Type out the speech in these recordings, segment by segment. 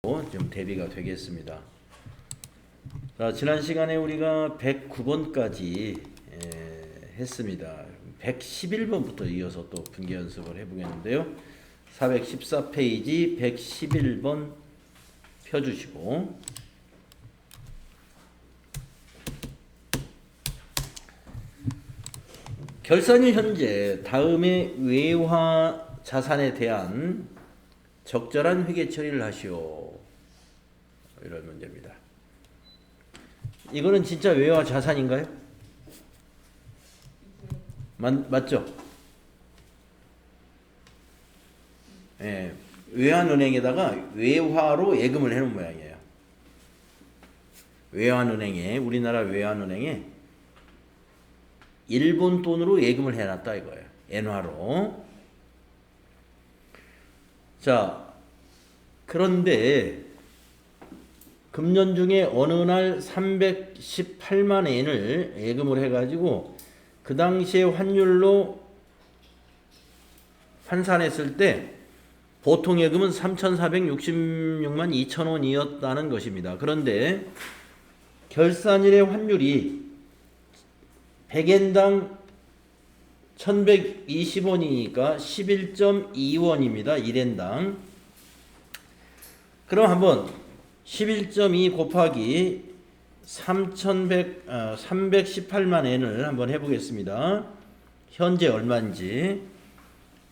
좀 대비가 되겠습니다. 자, 지난 시간에 우리가 109번까지 했습니다. 111번부터 이어서 또 분계 연습을 해보겠는데요. 414페이지 111번 펴주시고, 결산일 현재 다음의 외화 자산에 대한 적절한 회계 처리를 하시오. 이런 문제입니다. 이거는 진짜 외화 자산인가요? 맞죠? 예, 외환은행에다가 외화로 예금을 해놓은 모양이에요. 외환은행에, 우리나라 외환은행에 일본 돈으로 예금을 해놨다 이거예요. 엔화로. 자, 그런데 금년 중에 어느 날 318만 엔을 예금을 해가지고 그 당시에 환율로 환산했을 때 보통 예금은 3,466만 2천 원이었다는 것입니다. 그런데 결산일의 환율이 100엔당 1120원이니까 11.2원입니다. 1엔당. 그럼 한번 11.2 곱하기 318만 엔을 한번 해보겠습니다. 현재 얼마인지,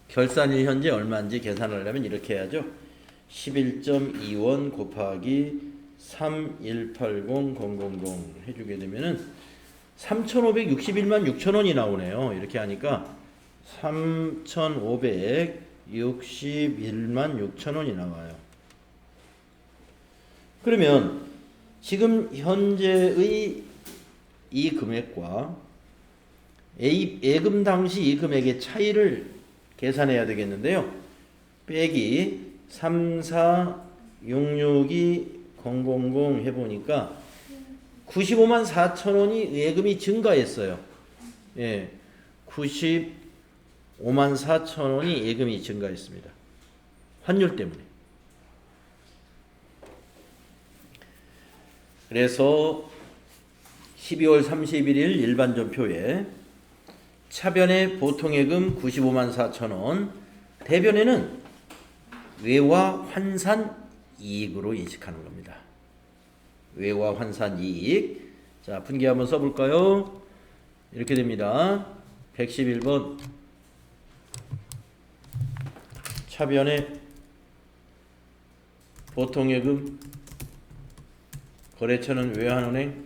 결산일 현재 얼마인지 계산을 하려면 이렇게 해야죠. 11.2원 곱하기 3180000 해주게 되면은 3,561만 6천 원이 나오네요. 이렇게 하니까 3,561만 6천 원이 나와요. 그러면 지금 현재의 이 금액과 예금 당시 이 금액의 차이를 계산해야 되겠는데요. 빼기 3466200 해보니까 95만 4천 원이 예금이 증가했어요. 예, 95만 4천 원이 예금이 증가했습니다. 환율 때문에. 그래서 12월 31일 일반전표에 차변에 보통예금 95만 4천 원, 대변에는 외화 환산 이익으로 인식하는 겁니다. 외화 환산 이익. 자, 분계 한번 써볼까요? 이렇게 됩니다. 111번 차변에 보통예금, 거래처는 외환은행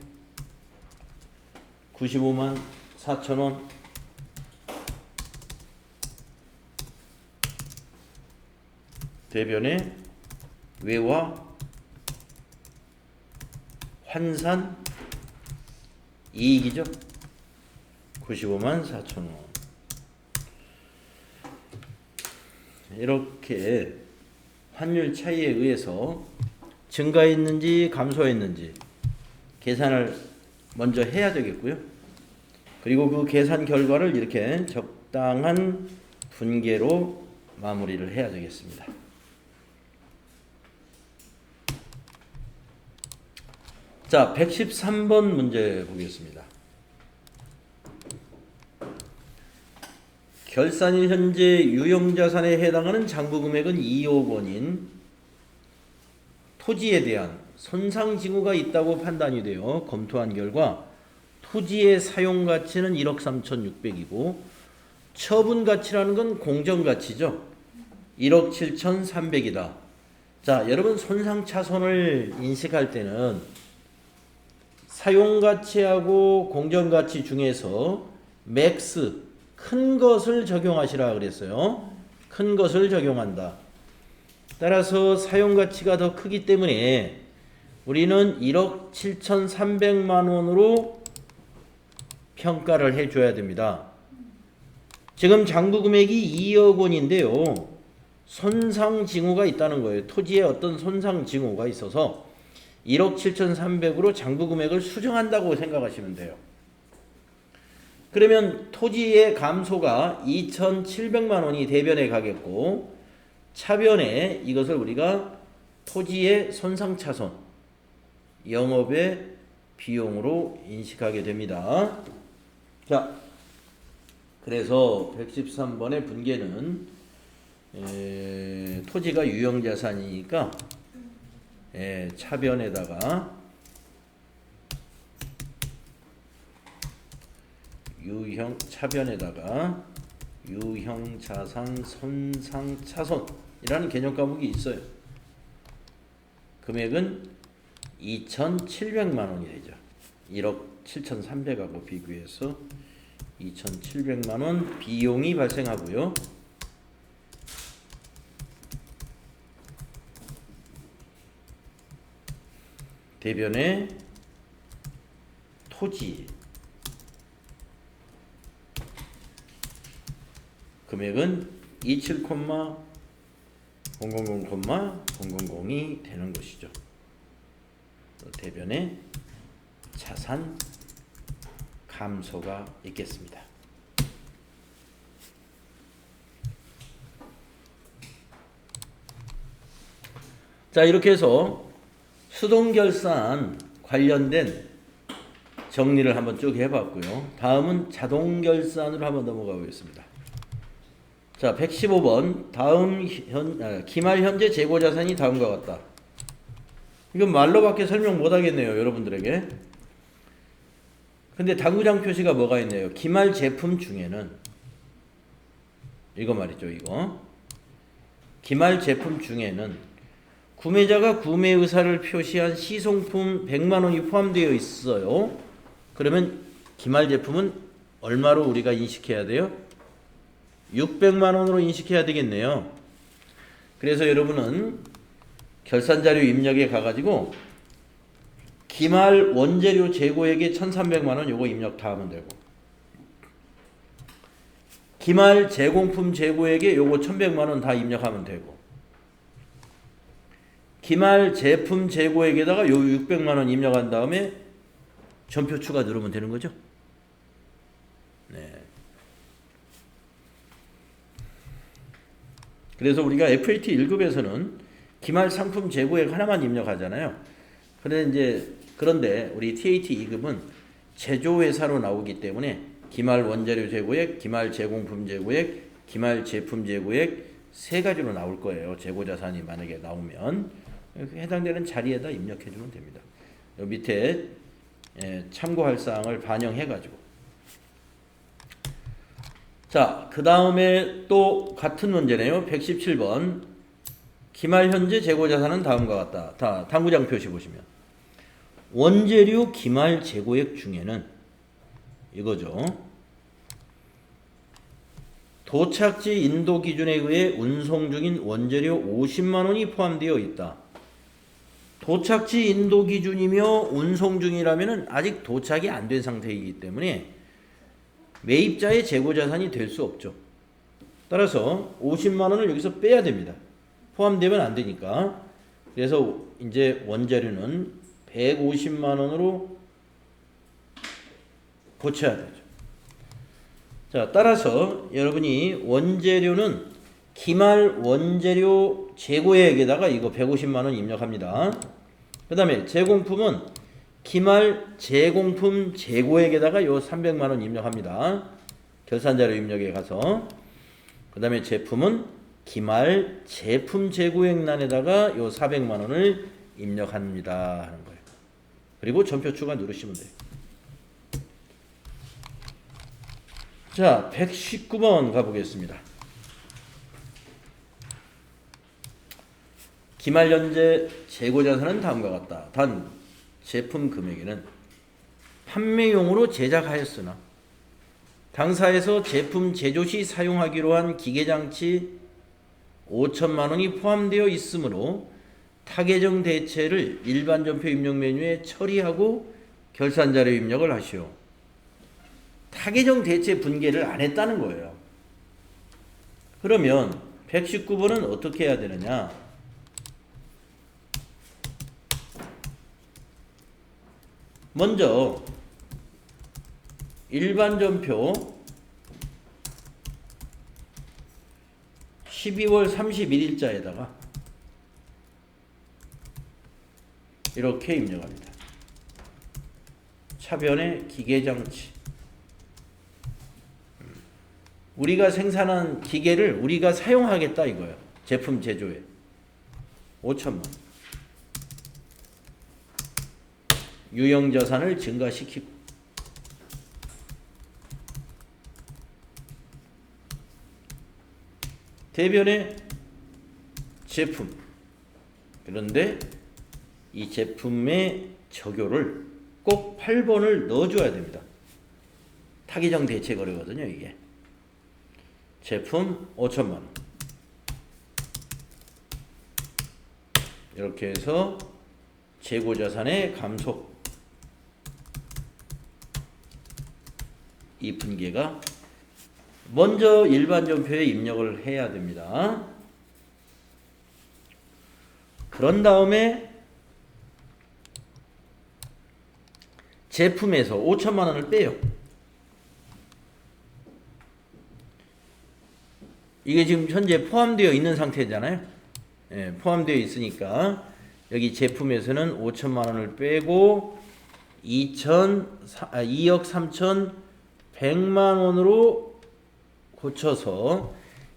95만 4천 원, 대변에 외화 환산 이익이죠. 95만 4천 원. 이렇게 환율 차이에 의해서 증가했는지 감소했는지 계산을 먼저 해야 되겠고요. 그리고 그 계산 결과를 이렇게 적당한 분계로 마무리를 해야 되겠습니다. 자, 113번 문제 보겠습니다. 결산일 현재 유형자산에 해당하는 장부금액은 2억 원인 토지에 대한 손상징후가 있다고 판단이 되어 검토한 결과 토지의 사용가치는 1억 3,600이고 처분가치라는 건 공정가치죠. 1억 7,300이다. 자, 여러분 손상차손을 인식할 때는 사용가치하고 공정가치 중에서 맥스, 큰 것을 적용하시라 그랬어요. 큰 것을 적용한다. 따라서 사용가치가 더 크기 때문에 우리는 1억 7,300만 원으로 평가를 해줘야 됩니다. 지금 장부금액이 2억 원인데요. 손상징후가 있다는 거예요. 토지에 어떤 손상징후가 있어서 1억 7,300으로 장부금액을 수정한다고 생각하시면 돼요. 그러면 토지의 감소가 2,700만 원이 대변에 가겠고 차변에 이것을 우리가 토지의 손상차손, 영업의 비용으로 인식하게 됩니다. 자, 그래서 113번의 분계는 토지가 유형자산이니까 차변에다가 차변에다가 유형자산 손상차손이라는 개념 과목이 있어요. 금액은 2,700만 원이 되죠. 1억 7,300하고 비교해서 2,700만 원 비용이 발생하고요. 대변에 토지 금액은 27,000,000,000이 되는 것이죠. 대변에 자산 감소가 있겠습니다. 자, 이렇게 해서 수동결산 관련된 정리를 한번 쭉 해봤고요. 다음은 자동결산으로 한번 넘어가 보겠습니다. 자, 115번 다음 기말 현재 재고자산이 다음과 같다. 이건 말로밖에 설명 못하겠네요, 여러분들에게. 근데 당구장 표시가 뭐가 있네요. 기말 제품 중에는 이거 말이죠, 이거. 기말 제품 중에는 구매자가 구매 의사를 표시한 시송품 100만 원이 포함되어 있어요. 그러면 기말 제품은 얼마로 우리가 인식해야 돼요? 600만 원으로 인식해야 되겠네요. 그래서 여러분은 결산자료 입력에 가가지고 기말 원재료 재고액에 1,300만 원 요거 입력 다 하면 되고, 기말 제공품 재고액에 요거 1,100만 원 다 입력하면 되고, 기말 제품 재고액에다가 요 600만 원 입력한 다음에 전표 추가 누르면 되는 거죠. 네. 그래서 우리가 FAT 1급에서는 기말 상품 재고액 하나만 입력하잖아요. 그런데 우리 TAT 2급은 제조회사로 나오기 때문에 기말 원재료 재고액, 기말 제공품 재고액, 기말 제품 재고액 세 가지로 나올 거예요. 재고자산이 만약에 나오면 해당되는 자리에다 입력해주면 됩니다. 여기 밑에 참고할 사항을 반영해가지고. 자, 그 다음에 또 같은 문제네요. 117번 기말 현재 재고자산은 다음과 같다. 당구장 표시 보시면 원재료 기말 재고액 중에는 이거죠. 도착지 인도 기준에 의해 운송 중인 원재료 50만 원이 포함되어 있다. 도착지 인도 기준이며 운송 중이라면 아직 도착이 안 된 상태이기 때문에 매입자의 재고자산이 될 수 없죠. 따라서 50만 원을 여기서 빼야 됩니다. 포함되면 안 되니까. 그래서 이제 원재료는 150만 원으로 고쳐야 되죠. 자, 따라서 여러분이 원재료는 기말 원재료 재고액에다가 이거 150만 원 입력합니다. 그 다음에 제공품은 기말 제공품 재고액에다가 요 300만 원 입력합니다. 결산자료 입력에 가서. 그 다음에 제품은 기말 제품 재고액란에다가 요 400만 원을 입력합니다 하는 거예요. 그리고 전표 추가 누르시면 돼요. 자, 119번 가보겠습니다. 기말 현재 재고자산은 다음과 같다. 단 제품 금액에는 판매용으로 제작하였으나 당사에서 제품 제조 시 사용하기로 한 기계장치 5천만 원이 포함되어 있으므로 타계정 대체를 일반 전표 입력 메뉴에 처리하고 결산자료 입력을 하시오. 타계정 대체 분계를 안 했다는 거예요. 그러면 119번은 어떻게 해야 되느냐? 먼저 일반 전표 12월 31일자에다가 이렇게 입력합니다. 차변의 기계장치. 우리가 생산한 기계를 우리가 사용하겠다 이거예요. 제품 제조에 5천만. 유형자산을 증가시키고 대변의 제품. 그런데 이 제품의 적요를 꼭 8번을 넣어줘야 됩니다. 타기정 대체거래거든요. 이게 제품 5천만원 이렇게 해서 재고자산의 감소, 이 분계가 먼저 일반전표에 입력을 해야 됩니다. 그런 다음에 제품에서 5천만 원을 빼요. 이게 지금 현재 포함되어 있는 상태잖아요. 예, 포함되어 있으니까 여기 제품에서는 5천만 원을 빼고 2억 3,100만 원으로 고쳐서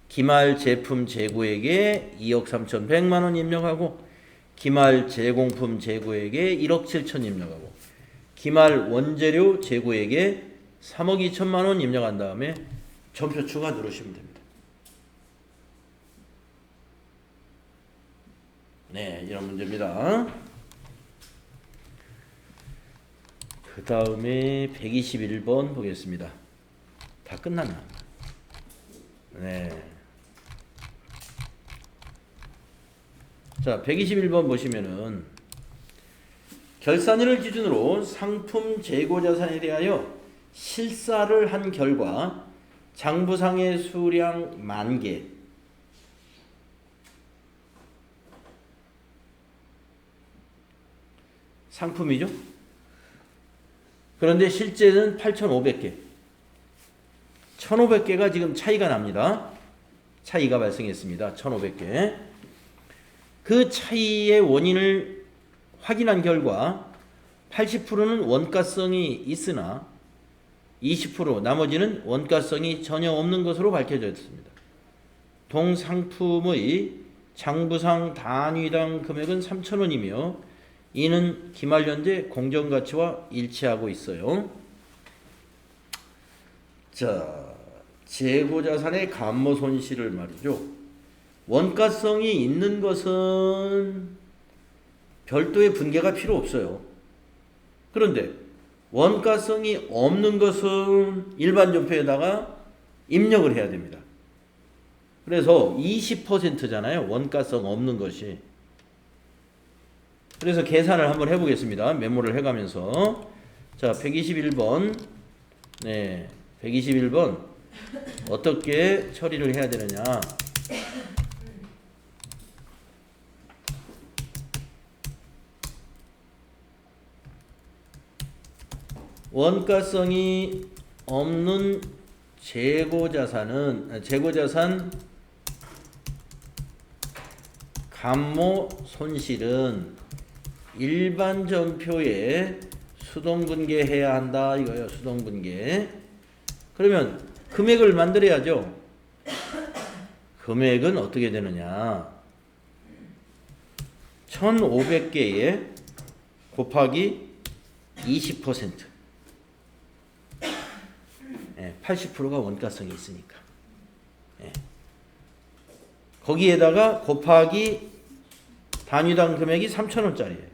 기말 제품 재고액에 2억 3,100만 원 입력하고 기말 제공품 재고액에 1억 7천 입력하고 기말 원재료 재고액에 3억 2천만 원 입력한 다음에 전표 추가 누르시면 됩니다. 네, 이런 문제입니다. 그 다음에 121번 보겠습니다. 다 끝났나? 네. 자, 121번 보시면은 결산일을 기준으로 상품 재고자산에 대하여 실사를 한 결과 장부상의 수량 10,000개, 상품이죠. 그런데 실제는 8,500개, 1,500개가 지금 차이가 납니다. 차이가 발생했습니다. 1,500개. 그 차이의 원인을 확인한 결과 80%는 원가성이 있으나 20% 나머지는 원가성이 전혀 없는 것으로 밝혀졌습니다. 동상품의 장부상 단위당 금액은 3,000원이며 이는 기말현재 공정가치와 일치하고 있어요. 자, 재고자산의 감모 손실을 말이죠. 원가성이 있는 것은 별도의 분계가 필요 없어요. 그런데 원가성이 없는 것은 일반 전표에다가 입력을 해야 됩니다. 그래서 20%잖아요. 원가성 없는 것이. 그래서 계산을 한번 해보겠습니다. 메모를 해가면서. 자, 121번. 네, 121번. 어떻게 처리를 해야 되느냐. 원가성이 없는 재고자산 감모 손실은 일반 전표에 수동분계해야 한다 이거예요. 수동분계. 그러면 금액을 만들어야죠. 금액은 어떻게 되느냐. 1,500개에 곱하기 20%. 80%가 원가성이 있으니까. 거기에다가 곱하기 단위당 금액이 3,000원짜리예요.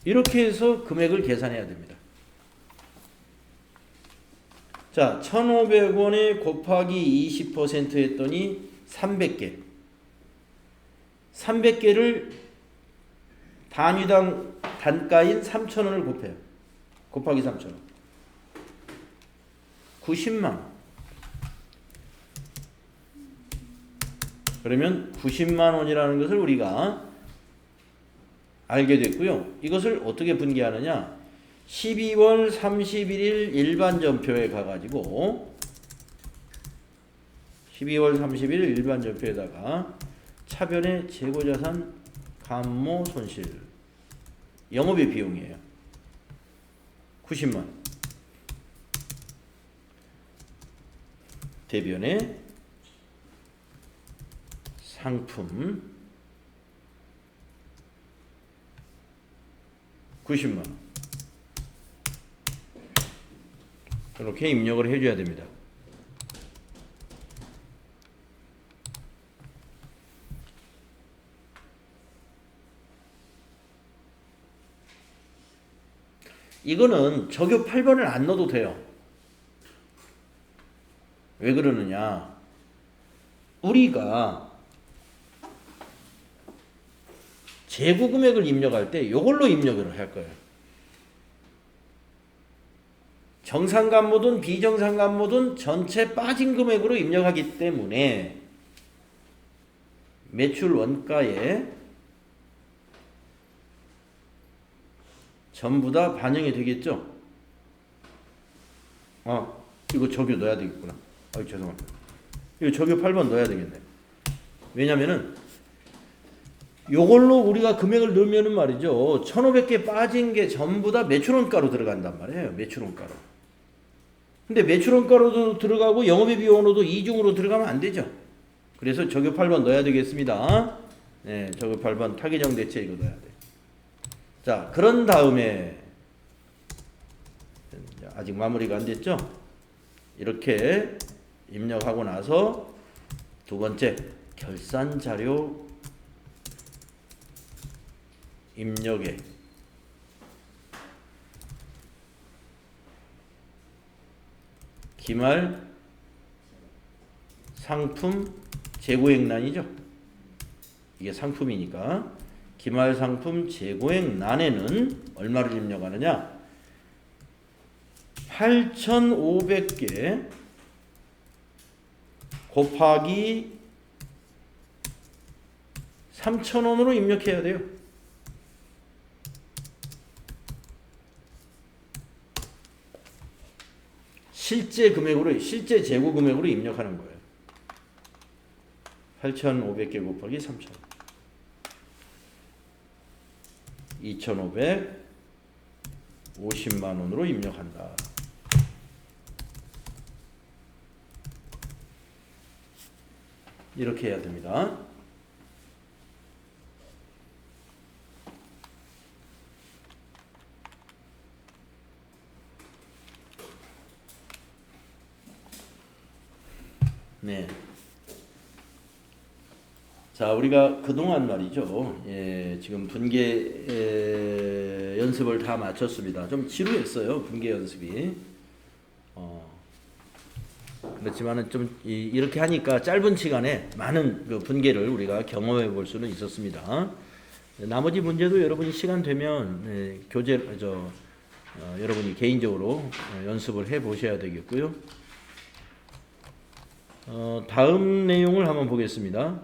이렇게 해서 금액을 계산해야 됩니다. 자, 1,500원에 곱하기 20% 했더니 300개. 300개를 단위당 단가인 3,000원을 곱해요. 곱하기 3,000원. 90만 원. 그러면 90만 원이라는 것을 우리가 알게 됐고요. 이것을 어떻게 분계하느냐. 12월 31일 일반 전표에 가가지고 12월 31일 일반 전표에다가 차변의 재고자산 감모 손실 영업의 비용이에요. 90만 원. 대변의 상품 90만 원. 이렇게 입력을 해줘야 됩니다. 이거는 적요 8번을 안 넣어도 돼요. 왜 그러느냐? 우리가 재고 금액을 입력할 때 이걸로 입력을 할 거예요. 정상감모든 비정상감모든 전체 빠진 금액으로 입력하기 때문에 매출 원가에 전부 다 반영이 되겠죠? 이거 적요 넣어야 되겠구나. 죄송합니다. 이거 적요 8번 넣어야 되겠네. 왜냐면은 요걸로 우리가 금액을 넣으면은 말이죠. 1,500개 빠진 게 전부 다 매출원가로 들어간단 말이에요. 매출원가로. 근데 매출원가로도 들어가고 영업의 비용으로도 이중으로 들어가면 안 되죠. 그래서 적요 8번 넣어야 되겠습니다. 네, 적요 8번 타개정 대체 이거 넣어야 돼. 자, 그런 다음에 아직 마무리가 안 됐죠? 이렇게 입력하고 나서 두 번째 결산 자료 입력에 기말 상품 재고액란이죠. 이게 상품이니까 기말 상품 재고액란에는 얼마를 입력하느냐? 8,500개 곱하기 3,000원으로 입력해야 돼요. 실제 금액으로, 실제 재고 금액으로 입력하는 거예요. 8,500개 곱하기 3,000원. 2,550만 원으로 입력한다. 이렇게 해야 됩니다. 네. 자, 우리가 그동안 말이죠. 지금 분계 연습을 다 마쳤습니다. 좀 지루했어요. 분계 연습이. 그렇지만은 좀 이렇게 하니까 짧은 시간에 많은 그 분계를 우리가 경험해 볼 수는 있었습니다. 나머지 문제도 여러분이 시간 되면 여러분이 개인적으로 연습을 해 보셔야 되겠고요. 다음 내용을 한번 보겠습니다.